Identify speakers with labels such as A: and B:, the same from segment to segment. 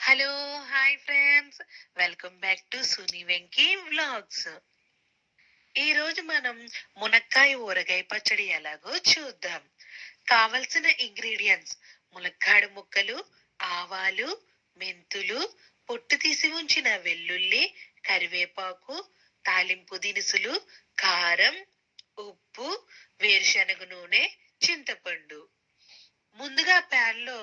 A: Hello! Hi friends. Welcome back to Suni Venky vlogs. ఈరోజు మనం మునక్కాయ ఊరగాయ పచ్చడి ఎలాగో చూద్దాం. కావలసిన ఇంగ్రీడియంట్స్ ములక్కాడ ముక్కలు, ఆవాలు, మెంతులు, పొట్టు తీసి ఉంచిన వెల్లుల్లి, కరివేపాకు, తాలింపు దినుసులు, కారం, ఉప్పు, వేరుశనగ నూనె, చింతపండు. ముందుగా ప్యాన్లో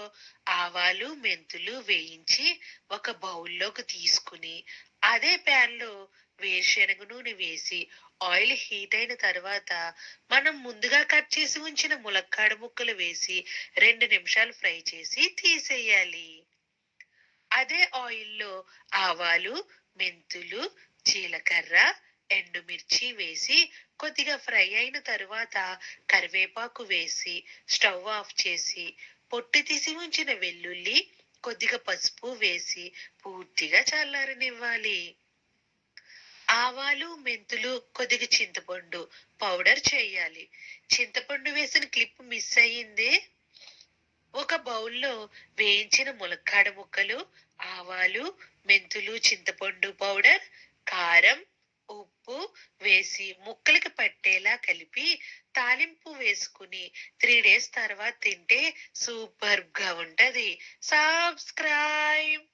A: ఆవాలు, మెంతులు వేయించి ఒక బౌల్లోకి తీసుకుని, అదే ప్యాన్లో వేరుశనగ నూనె వేసి ఆయిల్ హీట్ అయిన తర్వాత మనం ముందుగా కట్ చేసి ఉంచిన ములక్కాడ ముక్కలు వేసి 2 నిమిషాలు ఫ్రై చేసి తీసేయాలి. అదే ఆయిల్లో ఆవాలు, మెంతులు, జీలకర్ర, ఎండుమిర్చి వేసి కొద్దిగా ఫ్రై అయిన తరువాత కరివేపాకు వేసి స్టవ్ ఆఫ్ చేసి పొట్టు తీసి ఉంచిన వెల్లుల్లి, కొద్దిగా పసుపు వేసి పూర్తిగా చల్లారనివ్వాలి. ఆవాలు, మెంతులు, కొద్దిగా చింతపండు పౌడర్ చేయాలి. చింతపండు వేసిన క్లిప్ మిస్ అయ్యింది. ఒక బౌల్లో వేయించిన ములక్కాడ ముక్కలు, ఆవాలు, మెంతులు, చింతపండు పౌడర్, కారం, ఉప్పు వేసి ముక్కలకి పట్టేలా కలిపి తాలింపు వేసుకుని 3 డేస్ తర్వాత తింటే సూపర్‌గా ఉంటది. సబ్స్క్రైబ్